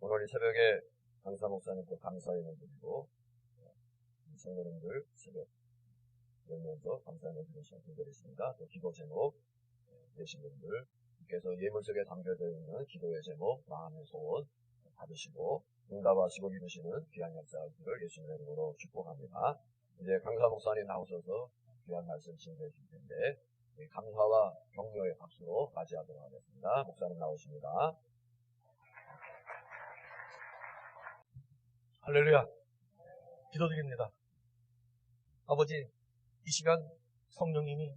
오늘 이 새벽에 강사 목사님께 감사의를 드리고 성도님들 새벽 열면서 감사의를 드리시는 분들이 있습니다. 또 기도 제목 되신 분들께서 예물 속에 담겨져 있는 기도의 제목, 마음의 소원 받으시고 응답하시고 이루시는 귀한 역사들을 예수님의 이름으로 축복합니다. 이제 강사 목사님 나오셔서 귀한 말씀 증거해 주실 텐데 감사와 격려의 박수로 맞이하도록 하겠습니다. 목사님 나오십니다. 할렐루야. 기도드립니다. 아버지, 이 시간 성령님이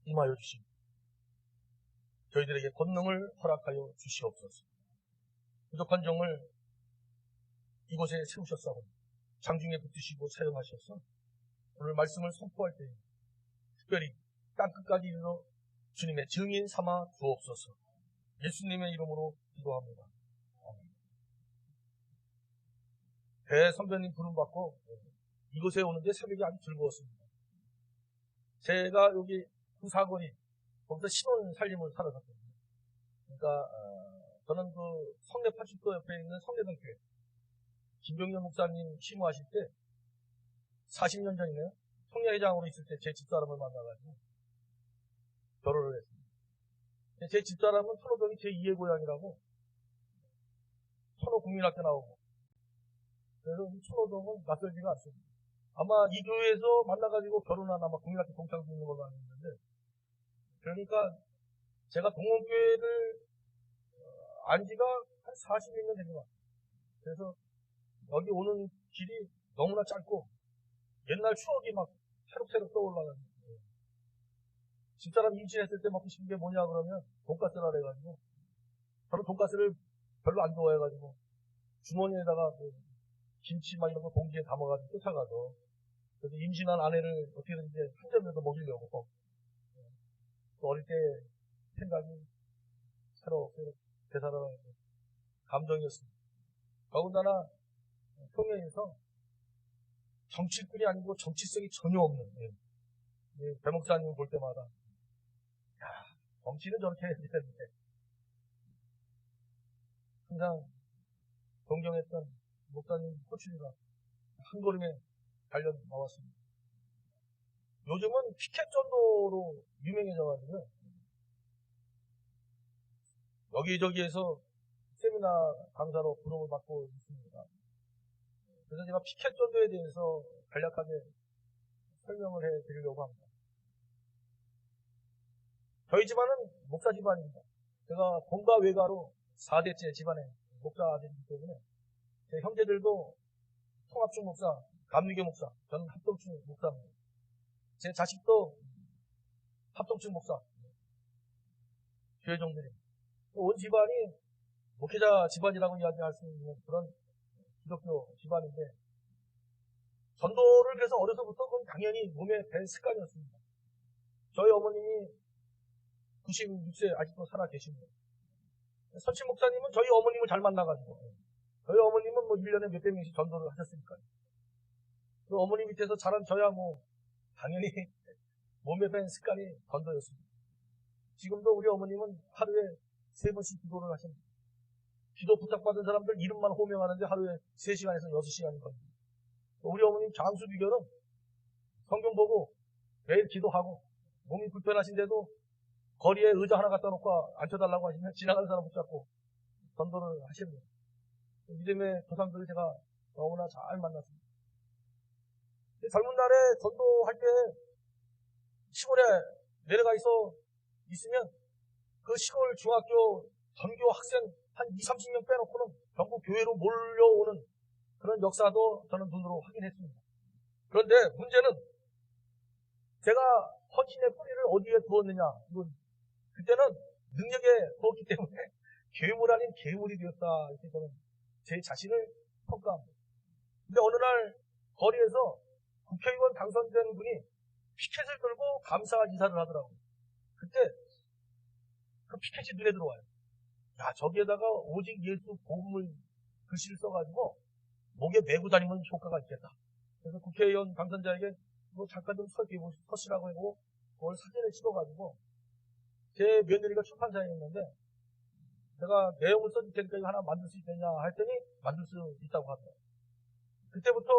임하여 주시고 저희들에게 권능을 허락하여 주시옵소서. 부족한 종을 이곳에 세우셨사오니 장중에 붙드시고 사용하셔서 오늘 말씀을 선포할 때 특별히 땅끝까지 이르러 주님의 증인 삼아 주옵소서. 예수님의 이름으로 기도합니다. 대선배님 부름받고 이곳에 오는데 새벽이 아주 즐거웠습니다. 제가 여기 구사거리 거기서 신혼 살림을 살아갔거든요. 그러니까 저는 그 성내 80도 옆에 있는 성내동교회 김병렬 목사님 심호하실 때 40년 전이네요. 청년회장으로 있을 때 제 집사람을 만나가지고 결혼을 했습니다. 제 집사람은 천호동이 제 2의 고향이라고 천호국민학교 나오고 그래서 천호동은 낯설지가 않습니다. 아마 이 교회에서 만나가지고 결혼한 아마 국민학교 동창도 있는 걸로 알고 있는데 그러니까 제가 동원교회를 안 지가 한 40년 된 것 같아요. 그래서 여기 오는 길이 너무나 짧고 옛날 추억이 막 새록새록 떠올라가지고 집사람 임신했을 때 먹고 싶은 게 뭐냐 그러면 돈가스라 그래가지고 저는 돈가스를 별로 안 좋아해가지고 주머니에다가 김치 막 이런 거 봉지에 담아가지고 쫓아가서 그래서 임신한 아내를 어떻게든지 한 점이라도 먹이려고 또 어릴 때 생각이 새롭게 되살아나고 감동이었습니다. 더군다나 평양에서 정치꾼이 아니고 정치성이 전혀 없는 배 목사님을 볼 때마다 야, 정치는 저렇게 해야 되는데 항상 존경했던 목사님 호출이가 한 걸음에 달려 나왔습니다. 요즘은 피켓 전도로 유명해져가지고 여기저기에서 세미나 강사로 부름을 받고 있습니다. 그래서 제가 피켓 전도에 대해서 간략하게 설명을 해드리려고 합니다. 저희 집안은 목사 집안입니다. 제가 본가 외가로 4대째 집안에 목사들이기 때문에 제 형제들도 통합중 목사, 감리교 목사, 저는 합동층 목사입니다. 제 자식도 합동층 목사, 교회종들입니다. 온 집안이 목회자 집안이라고 이야기할 수 있는 그런 기독교 집안인데 전도를 그래서 어려서부터 그건 당연히 몸에 밴 습관이었습니다. 저희 어머님이 96세 아직도 살아 계십니다. 선친 목사님은 저희 어머님을 잘 만나가지고 저희 어머님은 뭐 1년에 몇백 명씩 전도를 하셨으니까요. 그 어머님 밑에서 자란 저야 뭐 당연히 몸에 밴 습관이 전도였습니다. 지금도 우리 어머님은 하루에 3번씩 기도를 하십니다. 기도 부탁받은 사람들 이름만 호명하는데 하루에 3시간에서 6시간이 걸립니다. 우리 어머님 장수 비결은 성경 보고 매일 기도하고 몸이 불편하신데도 거리에 의자 하나 갖다 놓고 앉혀달라고 하시면 지나가는 사람 붙잡고 전도를 하십니다. 믿음의 조상들을 제가 너무나 잘 만났습니다. 젊은 날에 전도할 때 시골에 내려가 있으면 그 시골 중학교 전교 학생 한 20-30명 빼놓고는 전부 교회로 몰려오는 그런 역사도 저는 눈으로 확인했습니다. 그런데 문제는 제가 헌신의 뿌리를 어디에 두었느냐. 그때는 능력에 두었기 때문에 괴물 아닌 괴물이 되었다. 이렇게 저는 제 자신을 평가합니다. 근데 어느 날 거리에서 국회의원 당선된 분이 피켓을 들고 감사 인사를 하더라고요. 그때 그 피켓이 눈에 들어와요. 야, 저기에다가 오직 예수 복음을 글씨를 써가지고 목에 메고 다니면 효과가 있겠다. 그래서 국회의원 당선자에게 뭐 잠깐 좀 서시라고 하고 그걸 사진을 찍어가지고 제 며느리가 출판사에 있는데 내가 내용을 써줄 테니까 이거 하나 만들 수 있겠냐 했더니 만들 수 있다고 하더라고요. 그때부터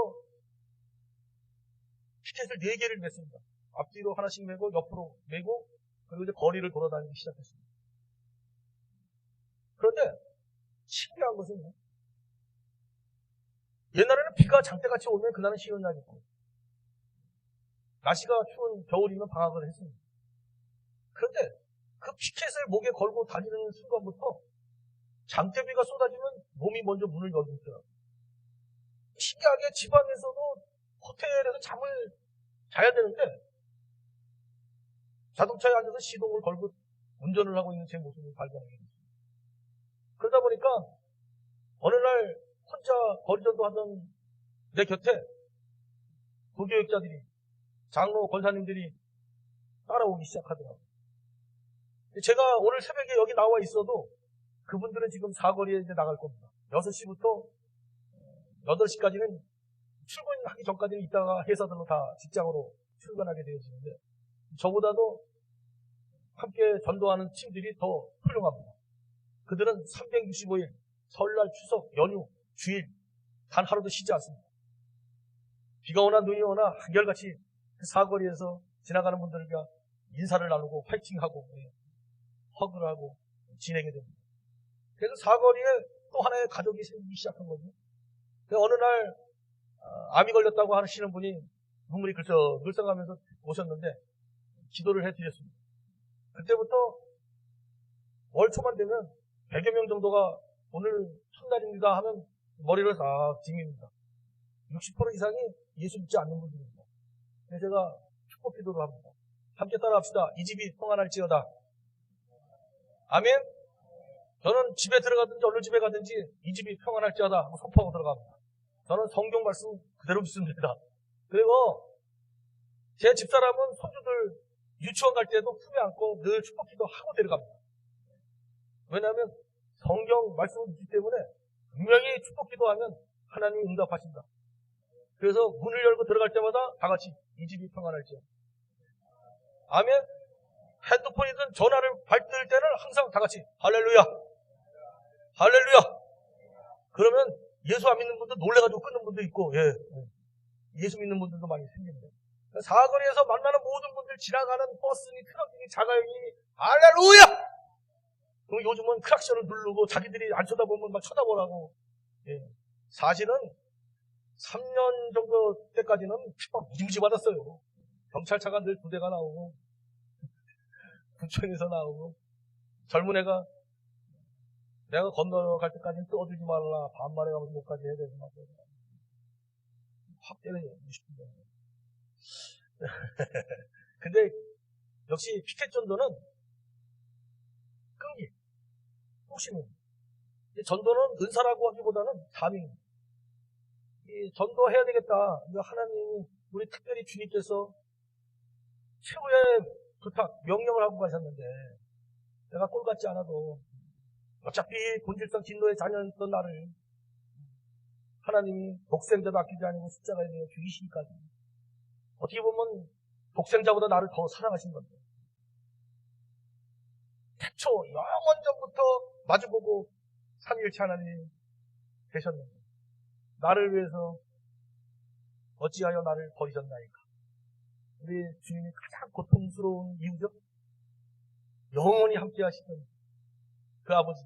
피켓을 4개를 맸습니다. 앞뒤로 하나씩 매고 옆으로 매고 그리고 이제 거리를 돌아다니기 시작했습니다. 그런데 신기한 것은 옛날에는 비가 장대같이 오면 그날은 쉬는 날이 있고 날씨가 추운 겨울이면 방학을 했습니다. 그런데 그 피켓을 목에 걸고 다니는 순간부터 장대비가 쏟아지면 몸이 먼저 문을 열고 있더라고요. 신기하게 지방에서도 호텔에서 잠을 자야 되는데 자동차에 앉아서 시동을 걸고 운전을 하고 있는 제 모습을 발견하게 됐습니다. 그러다 보니까 어느 날 혼자 거리전도 하던 내 곁에 도교육자들이 장로 권사님들이 따라오기 시작하더라고요. 제가 오늘 새벽에 여기 나와 있어도 그분들은 지금 사거리에 이제 나갈 겁니다. 6시부터 8시까지는 출근하기 전까지는 이따가 회사들로 다 직장으로 출근하게 되어지는데 저보다도 함께 전도하는 팀들이 더 훌륭합니다. 그들은 365일 설날, 추석, 연휴, 주일 단 하루도 쉬지 않습니다. 비가 오나 눈이 오나 한결같이 그 사거리에서 지나가는 분들과 인사를 나누고 화이팅하고 허그를 하고 지내게 됩니다. 그래서 사거리에 또 하나의 가족이 생기기 시작한 거죠. 어느 날 암이 걸렸다고 하시는 분이 눈물이 글썽글썽하면서 오셨는데 기도를 해드렸습니다. 그때부터 월 초만 되면 100여 명 정도가 오늘 첫날입니다 하면 머리를 다 짚입니다. 60% 이상이 예수 믿지 않는 분들입니다. 그래서 제가 축복 기도를 합니다. 함께 따라합시다. 이 집이 평안할지어다. 아멘. 저는 집에 들어가든지 어느 집에 가든지 이 집이 평안할지어다 하고 선포하고 들어갑니다. 저는 성경 말씀 그대로 믿습니다. 그리고 제 집사람은 손주들 유치원 갈 때도 품에 안고 늘 축복 기도하고 데려갑니다. 왜냐하면 성경 말씀을 믿기 때문에 분명히 축복 기도하면 하나님이 응답하신다. 그래서 문을 열고 들어갈 때마다 다 같이 이 집이 평안할지어다. 아멘. 핸드폰이든 전화를 받을 때는 항상 다 같이 할렐루야, 할렐루야. 그러면 예수 안 믿는 분도 놀래가지고 끊는 분도 있고, 예수 믿는 분들도 많이 생깁니다. 사거리에서 만나는 모든 분들 지나가는 버스니 트럭이니 자가용이니 할렐루야. 그럼 요즘은 크락션을 누르고 자기들이 안 쳐다보면 막 쳐다보라고. 사실은 3년 정도 때까지는 무지무지 받았어요. 경찰차가 늘 2대가 나오고 구청에서 나오고 젊은 애가 내가 건너갈 때까지는 떠들지 말라 반말해 가지고 못까지 해야 되는 거 확 때려요. 20분. 근데 역시 피켓 전도는 끈기, 호심입니다. 전도는 은사라고 하기보다는 사명입니다. 이 전도해야 되겠다. 이거 하나님이 우리 특별히 주님께서 최후의 부탁, 명령을 하고 가셨는데 내가 꼴 같지 않아도 어차피 본질상 진노의 자녀였던 나를 하나님이 독생자도 아끼지 않고 십자가에 내어 죽이시기까지 어떻게 보면 독생자보다 나를 더 사랑하신 건데 태초 영원 전부터 마주보고 삼위일체 하나님이 되셨는데 나를 위해서 어찌하여 나를 버리셨나이까. 우리 주님이 가장 고통스러운 이유죠. 영원히 함께 하시던 그 아버지,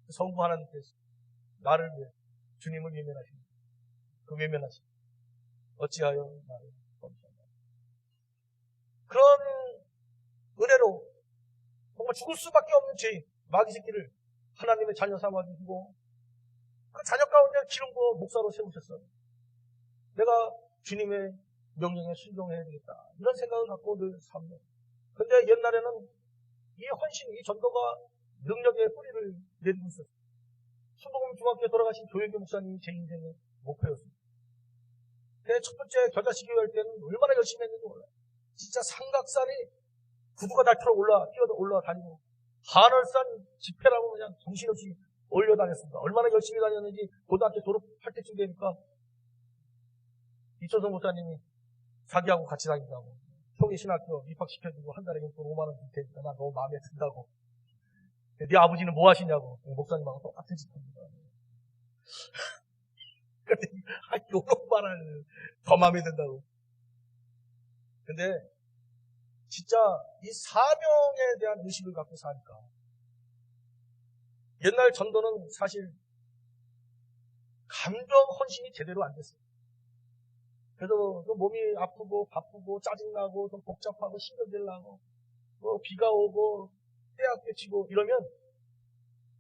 그 성부 하나님께서 나를 위해 주님을 외면하십니다. 그 외면하십니다. 어찌하여 나를 버리셨나이까. 그런 은혜로 정말 죽을 수밖에 없는 죄인, 마귀 새끼를 하나님의 자녀 삼아주시고 그 자녀 가운데 기름 부어 목사로 세우셨어요. 내가 주님의 명령에 순종해야 되겠다. 이런 생각을 갖고 늘 삽니다. 근데 옛날에는 이 헌신, 이 전도가 능력의 뿌리를 내리고 있었어요. 순복음 중학교에 돌아가신 조영규 목사님이 제 인생의 목표였습니다. 근데 첫 번째 겨자씨 교회 할 때는 얼마나 열심히 했는지 몰라요. 진짜 삼각산이 구두가 닳도록 올라다니고 한월산 집회라고 그냥 정신없이 올려다녔습니다. 얼마나 열심히 다녔는지 고등학교 졸업할 때쯤 되니까 이천성 목사님이 자기하고 같이 다닌다고 형이 신학교 입학시켜주고 한 달에 용돈 5만 원 줄 테니까 나 너무 마음에 든다고 네 아버지는 뭐 하시냐고. 목사님하고 똑같은 짓 합니다. 그랬더니, 요런 말을 더 마음에 든다고. 근데, 진짜 이 사명에 대한 의식을 갖고 사니까. 옛날 전도는 사실, 감정 헌신이 제대로 안 됐어요. 그래서 몸이 아프고 바쁘고 짜증나고 좀 복잡하고 신경질 나고 뭐 비가 오고 때학교 치고 이러면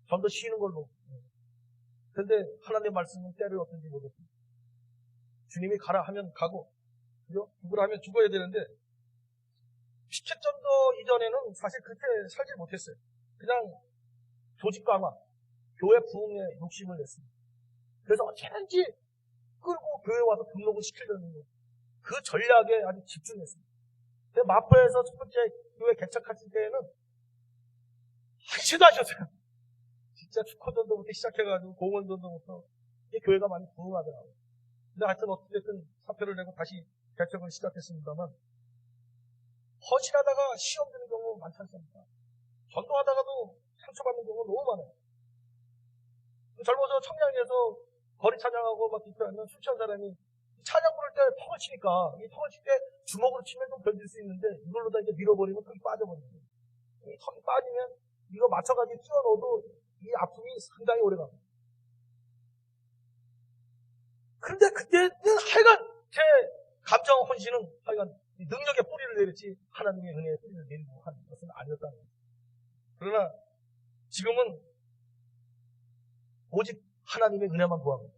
전도 쉬는 걸로. 그런데 하나님의 말씀은 때를 어떤지 모르겠습니다. 주님이 가라 하면 가고 그죠? 죽으라 하면 죽어야 되는데 피켓전도 이전에는 사실 그렇게 살지 못했어요. 그냥 조직 강화, 교회 부흥에 욕심을 냈습니다. 그래서 어찌든지 끌고 교회 와서 등록을 시키려는 거. 그 전략에 아주 집중했습니다. 마포에서 첫 번째 교회 개척하실 때에는 한시도 하셨어요. 진짜 축구전도부터 시작해가지고 공원전도부터 교회가 많이 부흥하더라고요. 근데 하여튼 어쨌든 사표를 내고 다시 개척을 시작했습니다만 헌신하다가 시험 드는 경우 많지 않습니까? 전도하다가도 상처받는 경우가 너무 많아요. 젊어서 청량리에서 거리 찬양하고 막 기도하면 술 취한 사람이 찬양 부를 때 턱을 치니까 이 턱을 칠 때 주먹으로 치면 좀 견딜 수 있는데 이걸로 다 이제 밀어버리면 턱이 빠져버리는 거예요. 이 턱이 빠지면 이거 맞춰가지고 뛰어넣어도 이 아픔이 상당히 오래 갑니다. 그런데 그때는 하여간 제 감정 헌신은 하여간 능력의 뿌리를 내렸지 하나님의 은혜의 뿌리를 내리고 하는 것은 아니었다는 거예요. 그러나 지금은 오직 하나님의 은혜만 구합니다.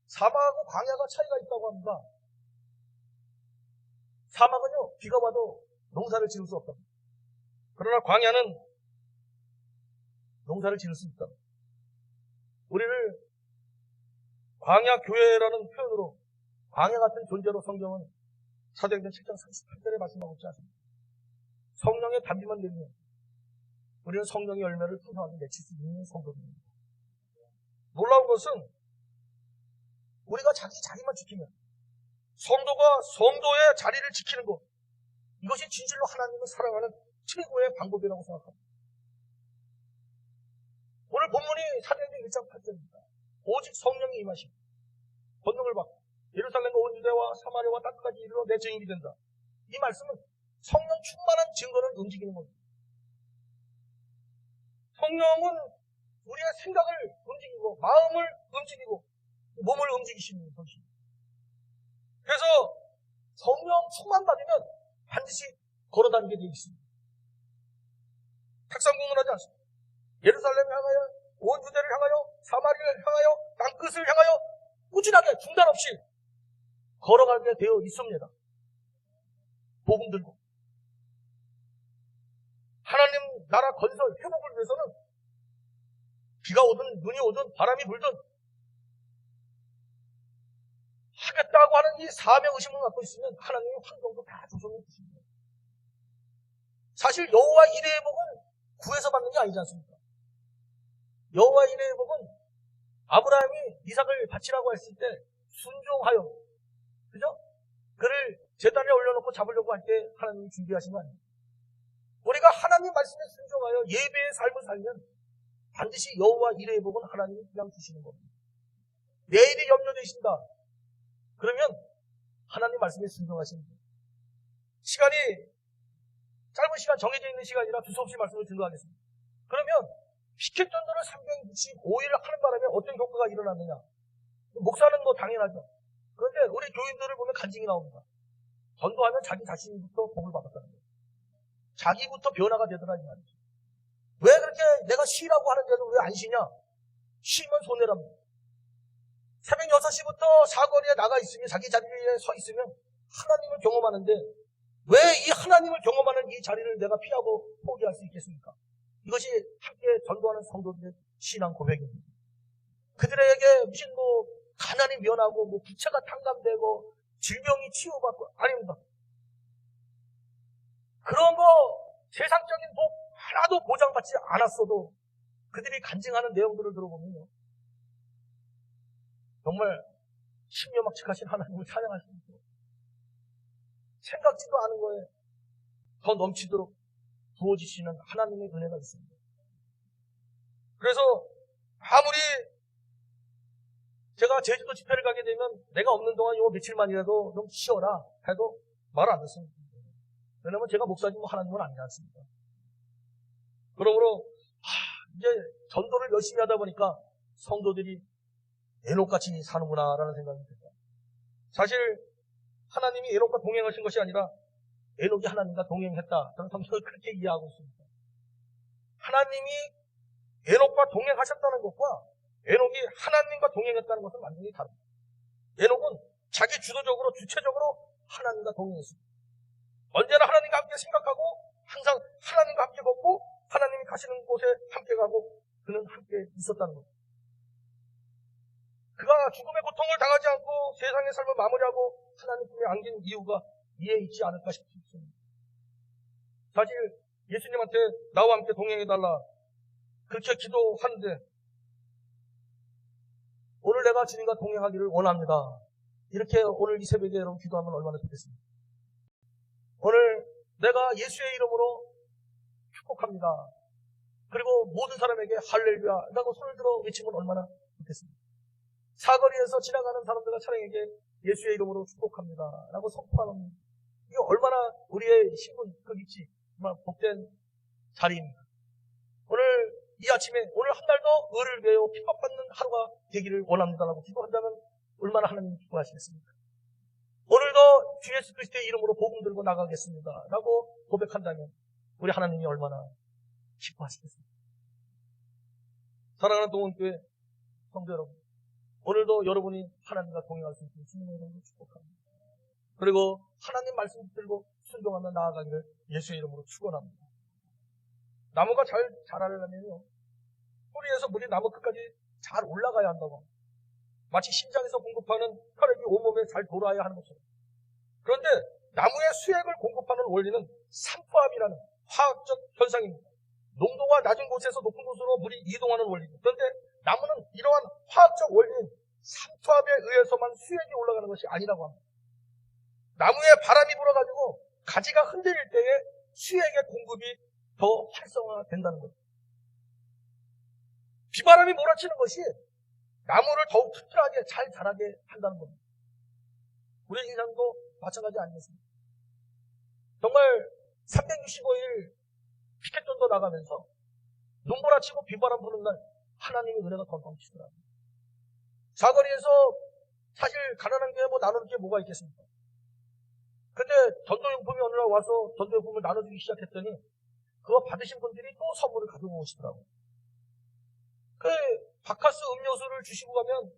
사막하고 광야가 차이가 있다고 합니다. 사막은요, 비가 와도 농사를 지을 수 없다. 그러나 광야는 농사를 지을 수 있다. 우리를 광야 교회라는 표현으로 광야 같은 존재로 성경은 사도행전 7장 38절에 말씀하고 있지 않습니까? 성령의 단비만 내리면 우리는 성령의 열매를 풍성하게 맺힐 수 있는 성도입니다. 놀라운 것은 우리가 자기만 지키면 성도가 성도의 자리를 지키는 것, 이것이 진실로 하나님을 사랑하는 최고의 방법이라고 생각합니다. 오늘 본문이 사도행전 1장 8절입니다. 오직 성령이 임하시고 권능을 받고 예루살렘과 온 유대와 사마리아와 땅끝까지 이르러 내 증인이 된다. 이 말씀은 성령 충만한 증거를 움직이는 겁니다. 성령은 우리의 생각을 움직이고 마음을 움직이고 몸을 움직이시는 것입니다. 그래서 성령 충만 받으면 반드시 걸어다니게 되어 있습니다. 탁상공론하지 않습니다. 예루살렘을 향하여 온 유대를 향하여 사마리아를 향하여 땅끝을 향하여 꾸준하게 중단 없이 걸어가게 되어 있습니다. 복음 들고 하나님 나라 건설 회복을 위해서는 비가 오든 눈이 오든 바람이 불든 하겠다고 하는 이 사명 의식을 갖고 있으면 하나님의 환경도 다 조성해 주십니다. 사실 여호와 이레의 복은 구해서 받는 게 아니지 않습니까? 여호와 이레의 복은 아브라함이 이삭을 바치라고 했을 때 순종하여, 그죠? 그를 제단에 올려놓고 잡으려고 할 때 하나님이 준비하신 거 아닙니까? 우리가 하나님 말씀에 순종하여 예배의 삶을 살면 반드시 여호와 이레의 복은 하나님이 그냥 주시는 겁니다. 내일이 염려되신다. 그러면 하나님 말씀에 순종하십니다. 시간이 짧은 시간, 정해져 있는 시간이라 두서없이 말씀을 증거하겠습니다. 그러면 피켓 전도를 365일을 하는 바람에 어떤 효과가 일어났느냐? 목사는 뭐 당연하죠. 그런데 우리 교인들을 보면 간증이 나옵니다. 전도하면 자기 자신부터 복을 받았다는 거예요. 자기부터 변화가 되더라 이 말이죠. 왜 그렇게 내가 쉬라고 하는데도 왜 안 쉬냐? 쉬면 손해랍니다. 새벽 6시부터 사거리에 나가 있으면 자기 자리에 서 있으면 하나님을 경험하는데 왜 이 하나님을 경험하는 이 자리를 내가 피하고 포기할 수 있겠습니까? 이것이 함께 전도하는 성도들의 신앙 고백입니다. 그들에게 무슨 뭐 가난이 면하고 뭐 부채가 탕감되고 질병이 치유받고 아닙니다. 그런 거 세상적인 복 하나도 보장받지 않았어도 그들이 간증하는 내용들을 들어보면요, 정말 신묘막측하신 하나님을 찬양하십니다. 생각지도 않은 거에 더 넘치도록 부어지시는 하나님의 은혜가 있습니다. 그래서 아무리 제가 제주도 집회를 가게 되면 내가 없는 동안 요 며칠만이라도 좀 쉬어라 해도 말을 안 듣습니다. 왜냐면 제가 목사님 하나님은 아니지 않습니까? 그러므로 이제 전도를 열심히 하다 보니까 성도들이 에녹같이 사는구나라는 생각이 듭니다. 사실 하나님이 에녹과 동행하신 것이 아니라 에녹이 하나님과 동행했다. 저는 성경을 그렇게 이해하고 있습니다. 하나님이 에녹과 동행하셨다는 것과 에녹이 하나님과 동행했다는 것은 완전히 다릅니다. 에녹은 자기 주도적으로 주체적으로 하나님과 동행했습니다. 언제나 하나님과 함께 생각하고 항상 하나님과 함께 걷고 하나님이 가시는 곳에 함께 가고 그는 함께 있었다는 것. 그가 죽음의 고통을 당하지 않고 세상의 삶을 마무리하고 하나님 품에 안긴 이유가 이에 있지 않을까 싶습니다. 사실 예수님한테 나와 함께 동행해달라 그렇게 기도하는데 오늘 내가 주님과 동행하기를 원합니다. 이렇게 오늘 이 새벽에 여러분 기도하면 얼마나 좋겠습니까? 오늘 내가 예수의 이름으로 축복합니다. 그리고 모든 사람에게 할렐루야 라고 손을 들어 외치면 얼마나 좋겠습니까? 사거리에서 지나가는 사람들과 차량에게 예수의 이름으로 축복합니다 라고 선포하는 이게 얼마나 우리의 신분 극이지 정말 복된 자리입니다. 오늘 이 아침에 오늘 한 달도 의를 위하여 핍박받는 하루가 되기를 원합니다라고 기도한다면 얼마나 하나님이 기뻐하시겠습니까? 오늘도 주 예수 그리스도의 이름으로 복음 들고 나가겠습니다 라고 고백한다면 우리 하나님이 얼마나 기뻐하시겠습니까? 사랑하는 동원교회 성도 여러분, 오늘도 여러분이 하나님과 동행할 수 있는 주님의 이름으로 축복합니다. 그리고 하나님 말씀 들고 순종하며 나아가기를 예수의 이름으로 축원합니다. 나무가 잘 자라려면요, 뿌리에서 물이 나무 끝까지 잘 올라가야 한다고 합니다. 마치 심장에서 공급하는 혈액이 온몸에 잘 돌아야 하는 것처럼. 그런데 나무의 수액을 공급하는 원리는 삼투압이라는 화학적 현상입니다. 농도가 낮은 곳에서 높은 곳으로 물이 이동하는 원리입니다. 그런데 나무는 이러한 화학적 원리인 삼투압에 의해서만 수액이 올라가는 것이 아니라고 합니다. 나무에 바람이 불어가지고 가지가 흔들릴 때에 수액의 공급이 더 활성화된다는 거죠. 비바람이 몰아치는 것이 나무를 더욱 튼튼하게 잘 자라게 한다는 겁니다. 우리 인생도 마찬가지 아니겠습니까? 정말 365일 피켓존도 나가면서 눈 몰아치고 비바람 부는 날 하나님의 은혜가 더 넘치더라고요. 사거리에서 사실 가난한 게 뭐 나누는 게 뭐가 있겠습니까? 근데 전도용품이 어느 날 와서 전도용품을 나눠주기 시작했더니 그거 받으신 분들이 또 선물을 가지고 오시더라고요. 그 바카스 음료수를 주시고 가면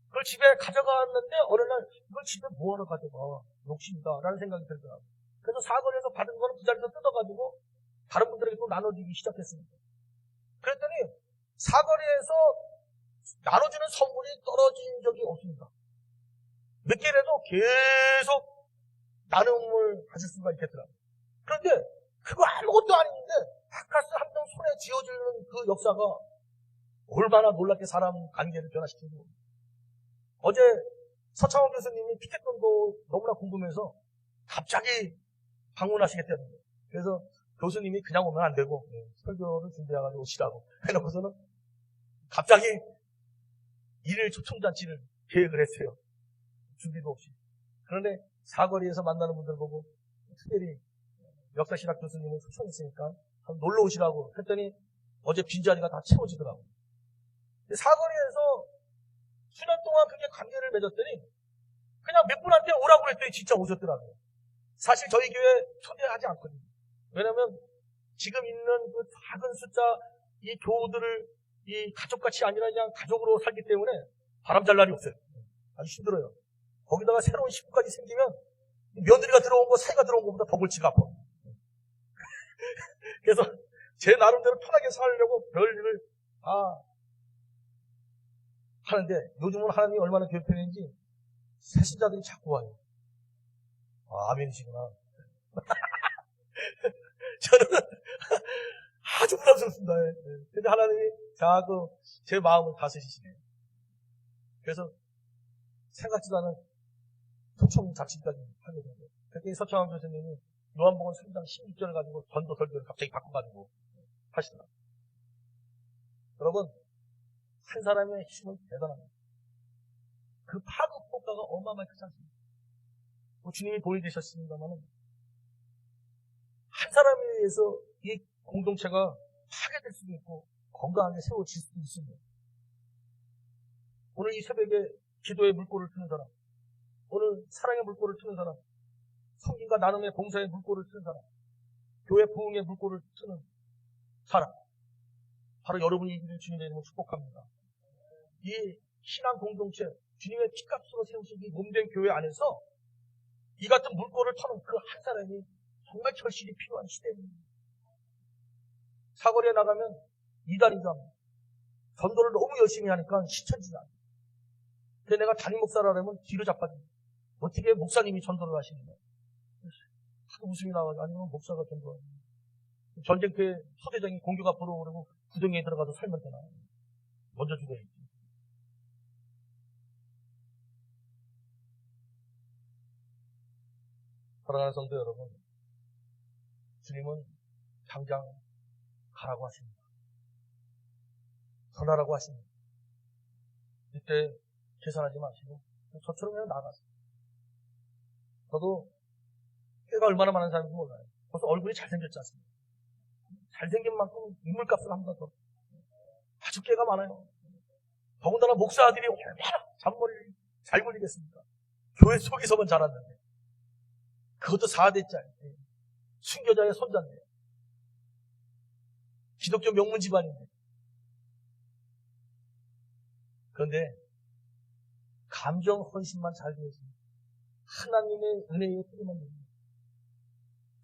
그걸 집에 가져갔는데 어느 날 이걸 집에 뭐하러 가져가? 욕심이다 라는 생각이 들더라고요. 그래서 사거리에서 받은 거는 그 자리에서 뜯어가지고 다른 분들에게 또 나눠주기 시작했습니다. 그랬더니 사거리에서 나눠주는 선물이 떨어진 적이 없습니다. 몇 개라도 계속 나눔을 하실 수가 있겠더라고요. 그런데 그거 아무것도 아닌데 바카스 한 병 손에 쥐어주는 그 역사가 얼마나 놀랍게 사람 관계를 변화시키는 겁니다. 어제 서창원 교수님이 피켓존도 너무나 궁금해서 갑자기 방문하시겠다는 거예요. 그래서 교수님이 그냥 오면 안 되고 설교를 준비해가지고 오시라고 해놓고서는 갑자기 일일 초청잔치를 계획을 했어요. 준비도 없이. 그런데 사거리에서 만나는 분들 보고 특별히 역사신학 교수님은 초청했으니까 놀러 오시라고 했더니 어제 빈자리가 다 채워지더라고요. 사거리에서 수년 동안 그게 관계를 맺었더니 그냥 몇 분한테 오라고 그랬더니 진짜 오셨더라고요. 사실 저희 교회 초대하지 않거든요. 왜냐면 지금 있는 그 작은 숫자 이 교우들을 이 가족같이 아니라 그냥 가족으로 살기 때문에 바람 잘 날이 없어요. 아주 힘들어요. 거기다가 새로운 식구까지 생기면 며느리가 들어온 거, 사이가 들어온 것보다 더 골치가 아파. 그래서 제 나름대로 편하게 살려고 별일을 다 하는데 요즘은 하나님이 얼마나 괴롭히는지 새신자들이 자꾸 와요. 아, 아멘이시구나. 저는 아주 부담스럽습니다. 근데 하나님이 자꾸 제 마음을 다스리시네요. 그래서 생각지도 않은 초청 작신까지 하게 된 거예요. 그랬더니 서창원 교수님이 요한복음 3장 16절 가지고 전도 설교를 갑자기 바꿔가지고 하시더라. 여러분, 한 사람의 힘은 대단합니다. 그 파급 효과가 어마어마하게 크지 않습니까? 주님이 보여주셨습니다만 한 사람에 의해서 이 공동체가 파괴될 수도 있고 건강하게 세워질 수도 있습니다. 오늘 이 새벽에 기도의 물꼬를 트는 사람, 오늘 사랑의 물꼬를 트는 사람, 성김과 나눔의 봉사의 물꼬를 트는 사람, 교회 부흥의 물꼬를 트는 사람, 바로 여러분이 주님의 이름으로 축복합니다. 이 신앙 공동체, 주님의 피값으로 세우신 이 몸된 교회 안에서 이 같은 물꼬를 터는 그 한 사람이 정말 절실히 필요한 시대입니다. 사거리에 나가면 이단인 줄 압니다. 전도를 너무 열심히 하니까 시천지다. 근데 내가 담임 목사라면 뒤로 자빠집니다. 어떻게 목사님이 전도를 하시는가? 하도 웃음이 나와가지고 아니면 목사가 전도하는 전쟁터에 소대장이 공격 앞으로 오르고 구덩이에 들어가서 살면 되나? 먼저 죽어야지. 사랑하는 성도 여러분, 주님은 당장 가라고 하십니다. 전하라고 하십니다. 이때 계산하지 마시고 저처럼 그냥 나가세요. 저도 꾀가 얼마나 많은 사람인지 몰라요. 벌써 얼굴이 잘생겼지 않습니까? 잘생긴 만큼 인물값을 합니다. 아주 꾀가 많아요. 더군다나 목사들이 얼마나 잔머리를 잘 굴리겠습니까? 교회 속에서만 자랐는데 그것도 4대짜리 순교자의 손자인데 기독교 명문 집안인데 그런데 감정 헌신만 잘 되었습니다. 하나님의 은혜에 뿌리만 됩니다.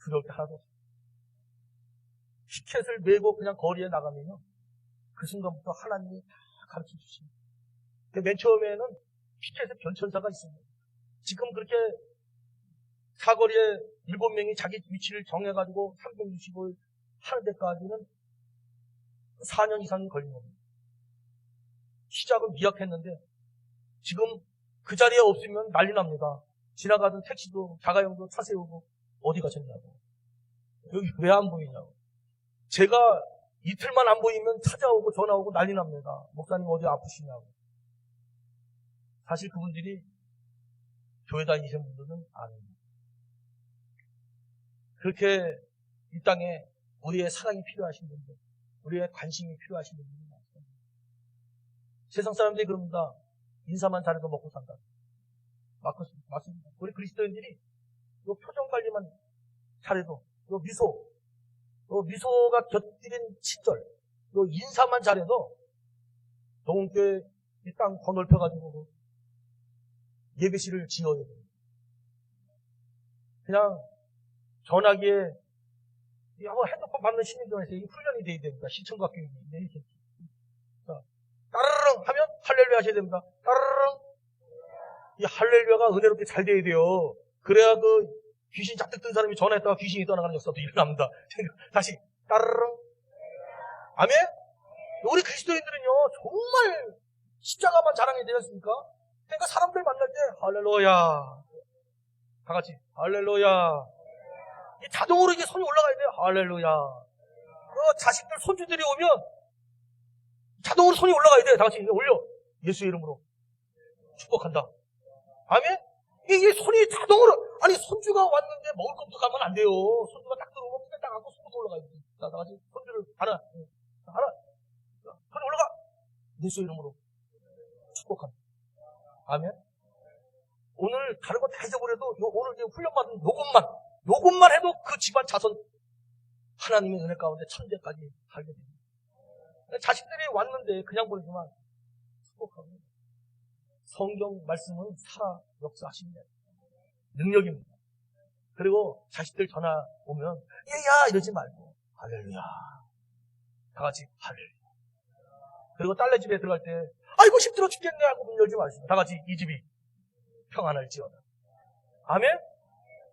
두려울 게 하나도 없습니다. 피켓을 메고 그냥 거리에 나가면요 그 순간부터 하나님이 다 가르쳐 주십니다. 맨 처음에는 피켓에 변천사가 있습니다. 지금 그렇게 사거리에 7명이 자기 위치를 정해가지고 365일 하는 데까지는 4년 이상이 걸린 겁니다. 시작은 미약했는데 지금 그 자리에 없으면 난리 납니다. 지나가던 택시도 자가용도 차 세우고 어디 가셨냐고. 여기 왜 안 보이냐고. 제가 이틀만 안 보이면 찾아오고 전화오고 난리 납니다. 목사님 어디 아프시냐고. 사실 그분들이 교회 다니시는 분들은 아닙니다. 그렇게 이 땅에 우리의 사랑이 필요하신 분들, 우리의 관심이 필요하신 분들이 많습니다. 세상 사람들이 그럽니다. 인사만 잘해도 먹고 산다. 맞습니다. 우리 그리스도인들이 이 표정 관리만 잘해도, 미소가 곁들인 친절, 인사만 잘해도 동원교회 이 땅 더 넓혀가지고 예배실을 지어야 돼요. 그냥 전화기에 핸드폰 받는 시민들한테 훈련이 돼야 됩니다. 시청각 교육이. 이렇게. 따르릉 하면 할렐루야 하셔야 됩니다. 따르릉. 이 할렐루야가 은혜롭게 잘 돼야 돼요. 그래야 그 귀신 잔뜩 든 사람이 전화했다가 귀신이 떠나가는 역사도 일어납니다. 다시 따르릉. 아멘? 우리 그리스도인들은요 정말 십자가만 자랑해야 되겠습니까? 그러니까 사람들 만날 때 할렐루야 다 같이 할렐루야 자동으로 이제 손이 올라가야 돼요. 할렐루야. 자식들 손주들이 오면 자동으로 손이 올라가야 돼요. 다 같이 올려. 예수의 이름으로 축복한다. 아멘? 이게 손이 자동으로, 아니 손주가 왔는데 먹을 것부터 가면 안 돼요. 손주가 딱 들어오면 그냥 딱 갖고 손부터 올라가야 돼. 자, 다 같이 손주를 하나 손이 올라가. 예수의 이름으로 축복한다. 아멘? 오늘 다른 거 다 잊어버려도 오늘 이제 훈련받은 요것만 해도 그 집안 자손 하나님의 은혜 가운데 천대까지 가게 됩니다. 자식들이 왔는데 그냥 보내지만 축복합니다. 성경 말씀은 살아 역사하십니다. 능력입니다. 그리고 자식들 전화 오면 얘야 이러지 말고 할렐루야. 다 같이 할렐루야. 그리고 딸네 집에 들어갈 때 아이고 힘들어 죽겠네 하고 문 열지 마시고 다 같이 이 집이 평안할지어다. 아멘?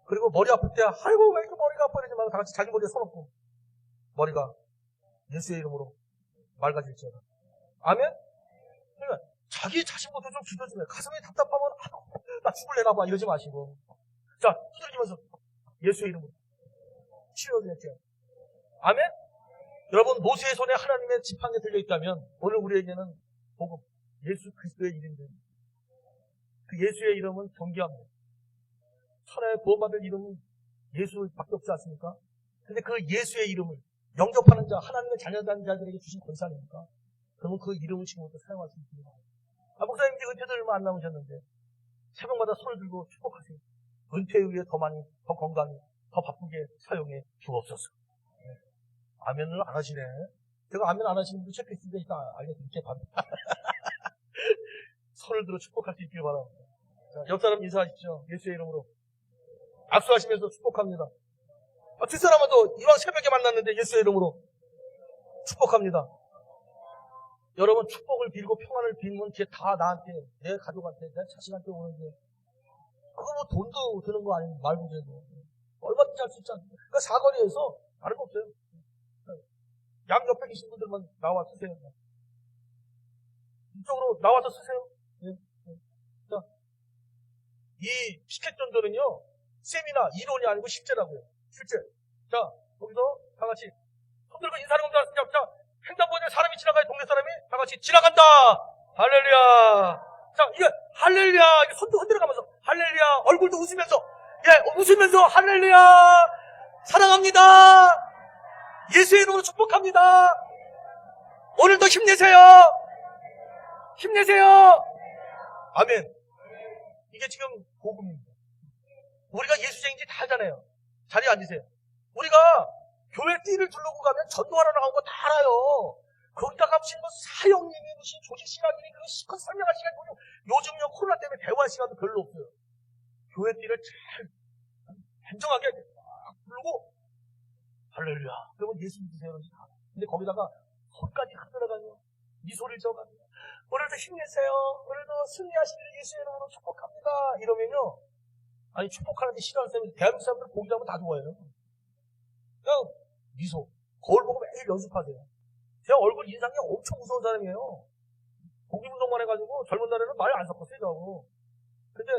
그리고 머리 아플 때 아이고 왜 이렇게 머리가 아파 이러지 말고 다 같이 자기 머리에 손 얹고 머리가 예수의 이름으로 맑아질지어다. 아멘? 그러니까 자기 자신부터 좀 기도 좀 해. 가슴이 답답하면 나 죽을래나 봐 이러지 마시고 자 두드리면서 예수의 이름으로 치료됐죠. 아멘? 여러분, 모세의 손에 하나님의 지팡이가 들려있다면 오늘 우리에게는 복음, 예수 그리스도의 이름입니다. 그 예수의 이름은 존귀합니다. 천하에 구원받을 이름은 예수밖에 없지 않습니까? 근데 그 예수의 이름을 영접하는 자, 하나님의 자녀된 자들에게 주신 권세 아닙니까? 그러면 그 이름을 지금부터 사용할 수 있습니다. 목사님 이제 은퇴도 얼마 안 남으셨는데 새벽마다 손을 들고 축복하세요. 은퇴에 의해 더 많이, 더 건강히, 더 바쁘게 사용해 주옵소서. 네. 아멘을 안 하시네. 제가 아멘 안 하시는 분들 체크했으니까 일단 알려드릴게요. 손을 들어 축복할 수 있길 바랍니다. 자, 옆 사람 인사하십시오. 예수의 이름으로. 악수하시면서 축복합니다. 두 사람도 이왕 새벽에 만났는데 예수의 이름으로 축복합니다. 여러분 축복을 빌고 평안을 빌면 그게 다 나한테, 내 가족한테, 내 자식한테 오는데 그거 뭐 돈도 드는 거 아니에요. 말도 되고. 얼마든지 할 수 있지 않습니까? 그러니까 사거리에서 다른 거 없어요. 양 옆에 계신 분들만 나와 쓰세요. 이쪽으로 나와서 쓰세요. 네. 자, 이 피켓 전도는요, 세미나, 이론이 아니고 실제라고요. 실제. 자, 거기서 다 같이 손 들고 인사하는 줄 알았습니다. 자, 횡단보도에 사람이 지나가요. 동네 사람이 다 같이 지나간다. 할렐루야. 자, 이게 할렐루야. 이게 손도 흔들어가면서 할렐루야. 얼굴도 웃으면서, 예, 웃으면서 할렐루야. 사랑합니다. 예수의 이름으로 축복합니다. 오늘도 힘내세요. 힘내세요. 아멘. 이게 지금 복음입니다. 우리가 예수쟁인지 다 알잖아요. 자리에 앉으세요. 우리가 교회 띠를 둘러고 가면 전도하러 나온 거 다 알아요. 거기다가 무슨 뭐 사형님이 무슨 조직신학님이 그거 실컷 설명할 시간이 뭐냐. 요즘요 코로나 때문에 대화할 시간도 별로 없어요. 교회 띠를 잘 단정하게 딱 부르고 할렐루야. 그러면 예수 믿으세요. 근데 거기다가 손까지 흔들어가며 미소를 지어가며 오늘도 힘내세요. 오늘도 승리하시기를 예수의 이름으로 축복합니다. 이러면요. 아니 축복하는데 싫어하는 사람이 대한민국 사람들 보기하면 다 좋아해요. 그냥 미소. 거울 보고 매일 연습하세요. 제 얼굴 인상이 엄청 무서운 사람이에요. 고기 운동만 해가지고 젊은 날에는 말 안 섞었어요. 저하고. 근데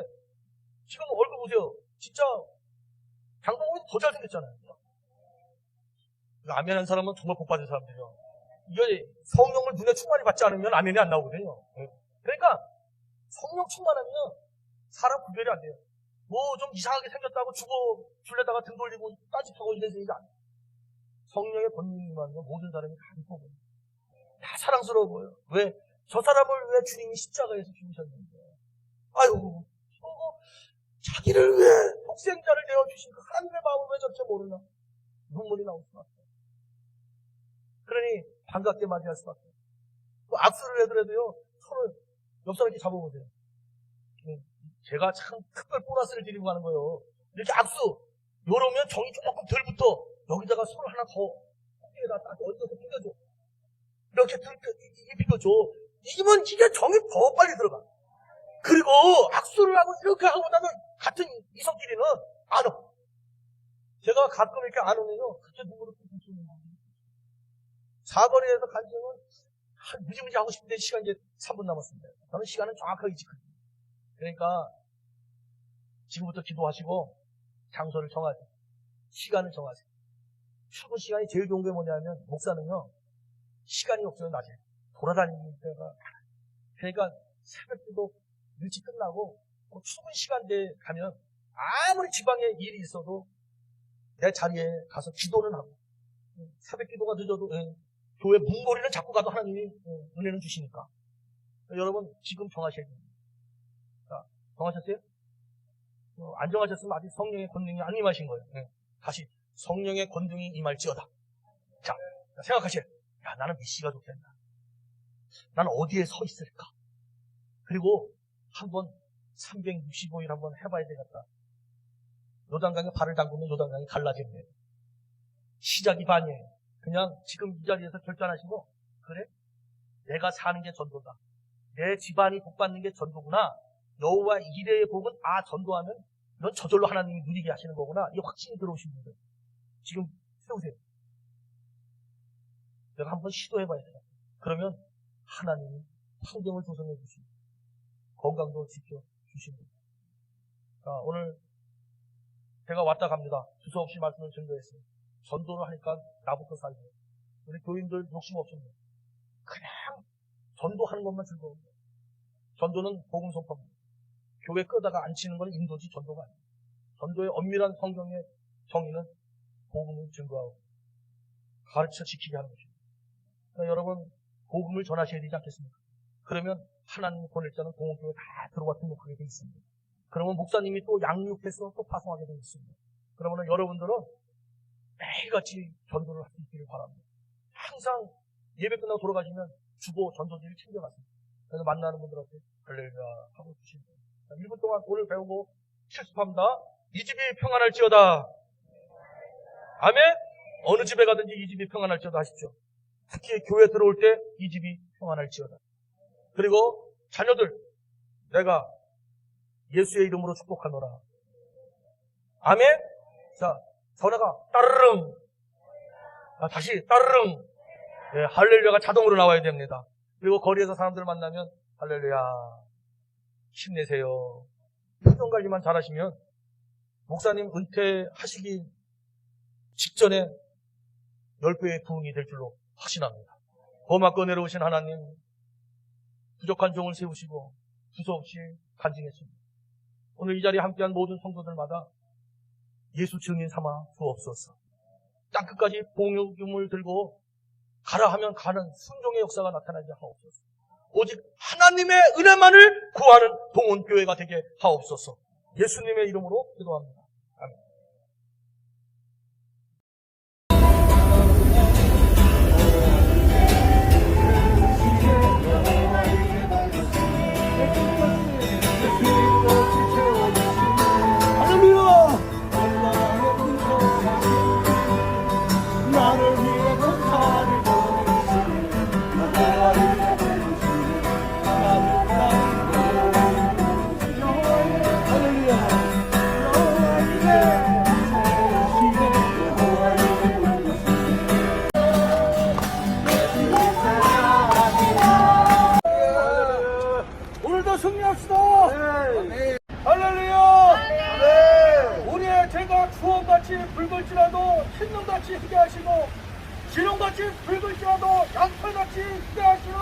지금 얼굴 보세요. 진짜 장동건이 더 잘생겼잖아요. 아멘한 사람은 정말 복 받은 사람들이에요. 이게 성령을 눈에 충만히 받지 않으면 아멘이 안 나오거든요. 그러니까 성령 충만하면 사람 구별이 안 돼요. 뭐 좀 이상하게 생겼다고 줄에다가 등 돌리고 따짓하고 이래서 이게 안 돼요. 성령의 권능이만요 모든 사람이 다 이쁘고 다 사랑스러워 보여요. 왜? 저 사람을 왜 주님이 십자가에서 죽이셨는데 아유 자기를 왜 독생자를 내어주신 그 하나님의 마음을 왜 전체 모르나 눈물이 나올 수밖에 없어요. 그러니 반갑게 맞이할 수밖에 없어요. 악수를 해더라도요 손을 옆 사람 이렇게 잡아보세요. 제가 참 특별 보너스를 드리고 가는 거예요. 이렇게 악수 요러면 정이 조금 덜 붙어. 여기다가 손을 하나 더 어깨에다 딱 얹어서 비벼줘. 이렇게 비벼줘. 이기면 이게 정이 더 빨리 들어가. 그리고 악수를 하고 이렇게 하고 나면 같은 이성끼리는 안 와. 제가 가끔 이렇게 안 오면요 그렇게 눈물을 뚝뚝 쏘는 거예요. 사거리에서 간증은 한 무지무지 하고 싶은데 시간이 이제 3분 남았습니다. 저는 시간은 정확하게 지킵니다. 그러니까 지금부터 기도하시고 장소를 정하세요. 시간을 정하세요. 출근 시간이 제일 좋은 게 뭐냐면 목사는요 시간이 없어요. 낮에 돌아다니는 때가 그러니까 새벽기도 일찍 끝나고 출근 시간대에 가면 아무리 지방에 일이 있어도 내 자리에 가서 기도는 하고 새벽기도가 늦어도 교회 문고리는 잡고 가도 하나님이 은혜는 주시니까 여러분 지금 정하셔야 됩니다. 자, 정하셨어요? 안 정하셨으면 아직 성령의 권능이 안 임하신 거예요. 다시 성령의 권능이 임할지어다. 자, 생각하세요. 야, 나는 몇 시가 좋겠나? 나는 어디에 서 있을까? 그리고 한번 365일 한번 해봐야 되겠다. 요단강에 발을 담그면 요단강이 갈라집니다. 시작이 반이에요. 그냥 지금 이 자리에서 결단하시고 그래? 내가 사는 게 전도다. 내 집안이 복받는 게 전도구나. 여호와 이레의 복은 전도하면 이건 저절로 하나님이 누리게 하시는 거구나. 이 확신이 들어오신 분들 지금 세우세요. 내가 한번 시도해봐야 돼요. 그러면 하나님이 환경을 조성해 주시고 건강도 지켜주십니다. 자, 오늘 제가 왔다 갑니다. 주소 없이 말씀을 전도했어요. 전도를 하니까 나부터 살고 우리 교인들 욕심 없습니다. 그냥 전도하는 것만 즐거워요. 전도는 복음 선포입니다. 교회 끄다가 앉히는 건 인도지 전도가 아니에요. 전도의 엄밀한 성경의 정의는 복음을 증거하고 가르쳐 지키게 하는 것입니다. 그러니까 여러분 복음을 전하셔야 되지 않겠습니까? 그러면 하나님 보낼 자는 공원교회 다 들어와 등록하게 되어 있습니다. 그러면 목사님이 또 양육해서 또 파송하게 되어 있습니다. 그러면 여러분들은 매일같이 전도를 할 수 있기를 바랍니다. 항상 예배 끝나고 돌아가시면 주보 전도지를 챙겨가세요. 그래서 만나는 분들한테 할렐루야 하고 주시면 됩니다. 1분 동안 오늘 배우고 실습합니다. 이 집이 평안할지어다. 아멘. 어느 집에 가든지 이 집이 평안할지어다 하십시오. 특히 교회 들어올 때 이 집이 평안할지어다. 그리고 자녀들 내가 예수의 이름으로 축복하노라. 아멘. 자, 전화가 따르릉. 다시 따르릉. 예, 할렐루야가 자동으로 나와야 됩니다. 그리고 거리에서 사람들 만나면 할렐루야 힘내세요. 표정 관리만 잘하시면 목사님 은퇴하시기 직전에 10배의 부흥이 될 줄로 확신합니다. 범악거 내려오신 하나님 부족한 종을 세우시고 두서없이 간증했습니다. 오늘 이 자리에 함께한 모든 성도들마다 예수 증인 삼아 주옵소서. 땅끝까지 복음을 들고 가라 하면 가는 순종의 역사가 나타나게 하옵소서. 오직 하나님의 은혜만을 구하는 동원교회가 되게 하옵소서. 예수님의 이름으로 기도합니다. 아멘. 오늘도 승리합시다. 할렐루야. 우리의 죄가 주홍같이 붉을지라도 흰눈같이 희게 하시고 지룡같이 붉을지라도 양털같이 희게 하시는